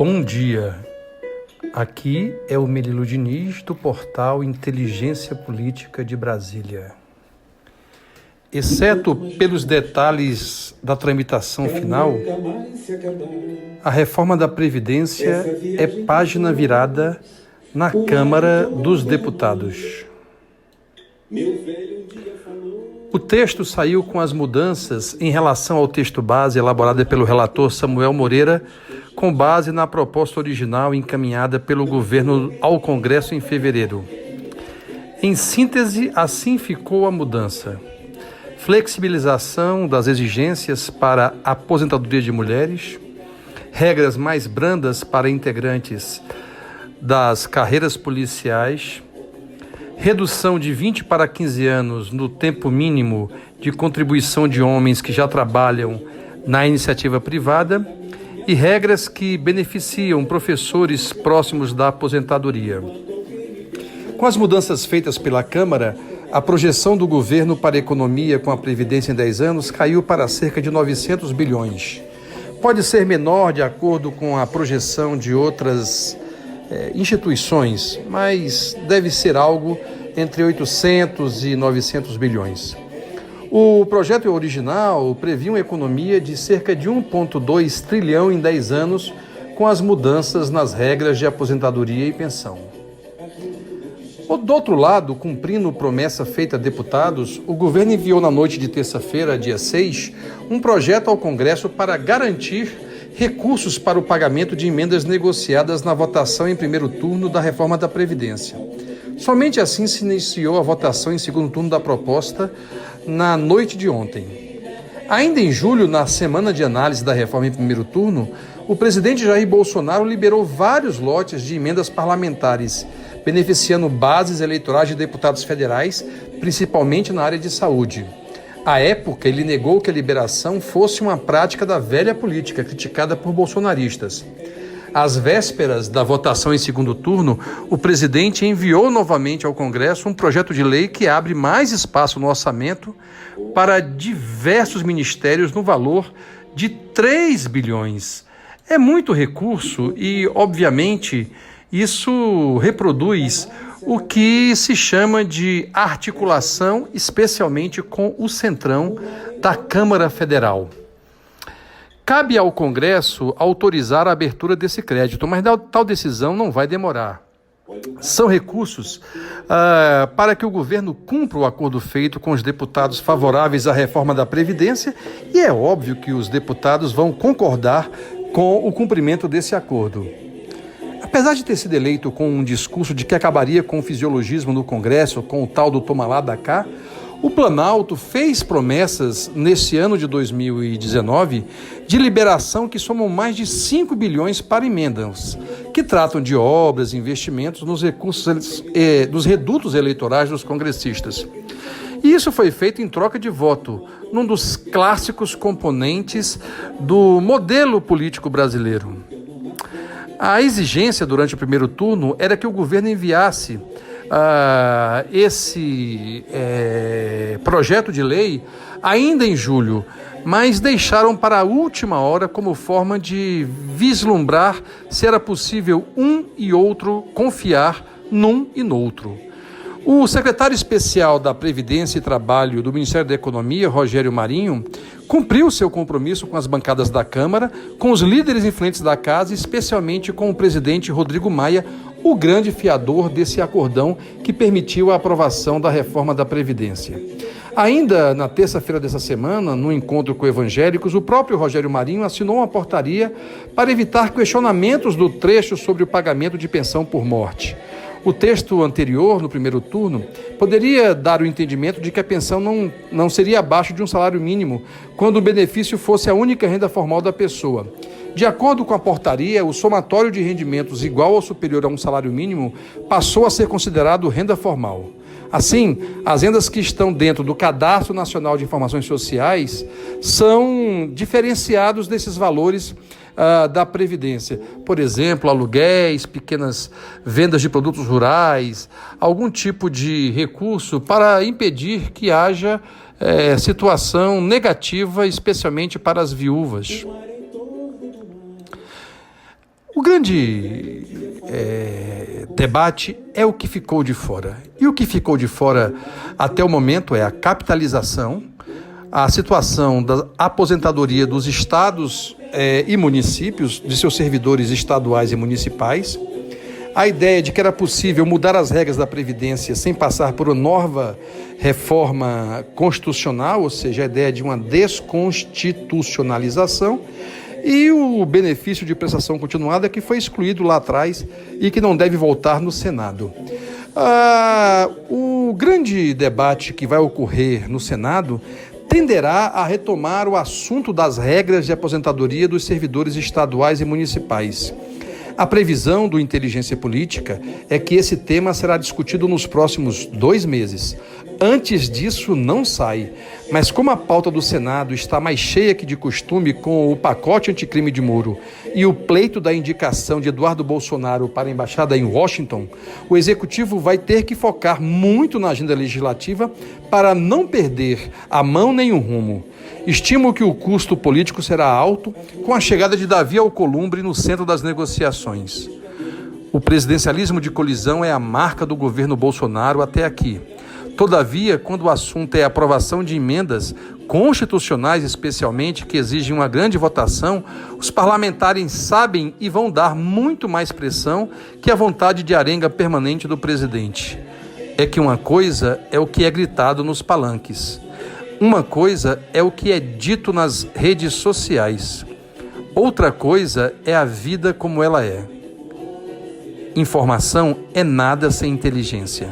Bom dia, aqui é o Melilo Diniz do portal Inteligência Política de Brasília. Exceto pelos detalhes da tramitação final, a reforma da Previdência é página virada na Câmara dos Deputados. O texto saiu com as mudanças em relação ao texto base elaborado pelo relator Samuel Moreira, com base na proposta original encaminhada pelo governo ao Congresso em fevereiro. Em síntese, assim ficou a mudança: flexibilização das exigências para a aposentadoria de mulheres, regras mais brandas para integrantes das carreiras policiais, redução de 20 para 15 anos no tempo mínimo de contribuição de homens que já trabalham na iniciativa privada e regras que beneficiam professores próximos da aposentadoria. Com as mudanças feitas pela Câmara, a projeção do governo para a economia com a Previdência em 10 anos caiu para cerca de 900 bilhões. Pode ser menor de acordo com a projeção de outras instituições, mas deve ser algo entre 800 e 900 bilhões. O projeto original previa uma economia de cerca de 1,2 trilhão em 10 anos, com as mudanças nas regras de aposentadoria e pensão. Do outro lado, cumprindo promessa feita a deputados, o governo enviou na noite de terça-feira, dia 6, um projeto ao Congresso para garantir recursos para o pagamento de emendas negociadas na votação em primeiro turno da reforma da Previdência. Somente assim se iniciou a votação em segundo turno da proposta na noite de ontem. Ainda em julho, na semana de análise da reforma em primeiro turno, o presidente Jair Bolsonaro liberou vários lotes de emendas parlamentares, beneficiando bases eleitorais de deputados federais, principalmente na área de saúde. À época, ele negou que a liberação fosse uma prática da velha política, criticada por bolsonaristas. Às vésperas da votação em segundo turno, o presidente enviou novamente ao Congresso um projeto de lei que abre mais espaço no orçamento para diversos ministérios no valor de 3 bilhões. É muito recurso e, obviamente, isso reproduz o que se chama de articulação, especialmente com o Centrão da Câmara Federal. Cabe ao Congresso autorizar a abertura desse crédito, mas tal decisão não vai demorar. São recursos para que o governo cumpra o acordo feito com os deputados favoráveis à reforma da Previdência, e é óbvio que os deputados vão concordar com o cumprimento desse acordo. Apesar de ter sido eleito com um discurso de que acabaria com o fisiologismo no Congresso, com o tal do toma lá da cá, o Planalto fez promessas nesse ano de 2019 de liberação que somam mais de 5 bilhões para emendas, que tratam de obras e investimentos nos recursos dos redutos eleitorais dos congressistas. E isso foi feito em troca de voto, num dos clássicos componentes do modelo político brasileiro. A exigência durante o primeiro turno era que o governo enviasse esse projeto de lei ainda em julho, mas deixaram para a última hora como forma de vislumbrar se era possível um e outro confiar num e noutro. O secretário especial da Previdência e Trabalho do Ministério da Economia, Rogério Marinho, cumpriu seu compromisso com as bancadas da Câmara, com os líderes influentes da casa, especialmente com o presidente Rodrigo Maia, o grande fiador desse acordão que permitiu a aprovação da reforma da Previdência. Ainda na terça-feira dessa semana, no encontro com evangélicos, o próprio Rogério Marinho assinou uma portaria para evitar questionamentos do trecho sobre o pagamento de pensão por morte. O texto anterior, no primeiro turno, poderia dar o entendimento de que a pensão não seria abaixo de um salário mínimo, quando o benefício fosse a única renda formal da pessoa. De acordo com a portaria, o somatório de rendimentos igual ou superior a um salário mínimo passou a ser considerado renda formal. Assim, as rendas que estão dentro do Cadastro Nacional de Informações Sociais são diferenciados desses valores da Previdência. Por exemplo, aluguéis, pequenas vendas de produtos rurais, algum tipo de recurso para impedir que haja situação negativa, especialmente para as viúvas. O grande debate é o que ficou de fora. E o que ficou de fora até o momento é a capitalização, a situação da aposentadoria dos estados e municípios, de seus servidores estaduais e municipais, a ideia de que era possível mudar as regras da Previdência sem passar por uma nova reforma constitucional, ou seja, a ideia de uma desconstitucionalização, e o benefício de prestação continuada que foi excluído lá atrás e que não deve voltar no Senado. O grande debate que vai ocorrer no Senado tenderá a retomar o assunto das regras de aposentadoria dos servidores estaduais e municipais. A previsão do Inteligência Política é que esse tema será discutido nos próximos 2 meses. Antes disso, não sai. Mas como a pauta do Senado está mais cheia que de costume com o pacote anticrime de Moro e o pleito da indicação de Eduardo Bolsonaro para a embaixada em Washington, o Executivo vai ter que focar muito na agenda legislativa para não perder a mão nem o rumo. Estimo que o custo político será alto com a chegada de Davi Alcolumbre no centro das negociações. O presidencialismo de colisão é a marca do governo Bolsonaro até aqui. Todavia, quando o assunto é a aprovação de emendas constitucionais, especialmente, que exigem uma grande votação, os parlamentares sabem e vão dar muito mais pressão que a vontade de arenga permanente do presidente. É que uma coisa é o que é gritado nos palanques. Uma coisa é o que é dito nas redes sociais. Outra coisa é a vida como ela é. Informação é nada sem inteligência.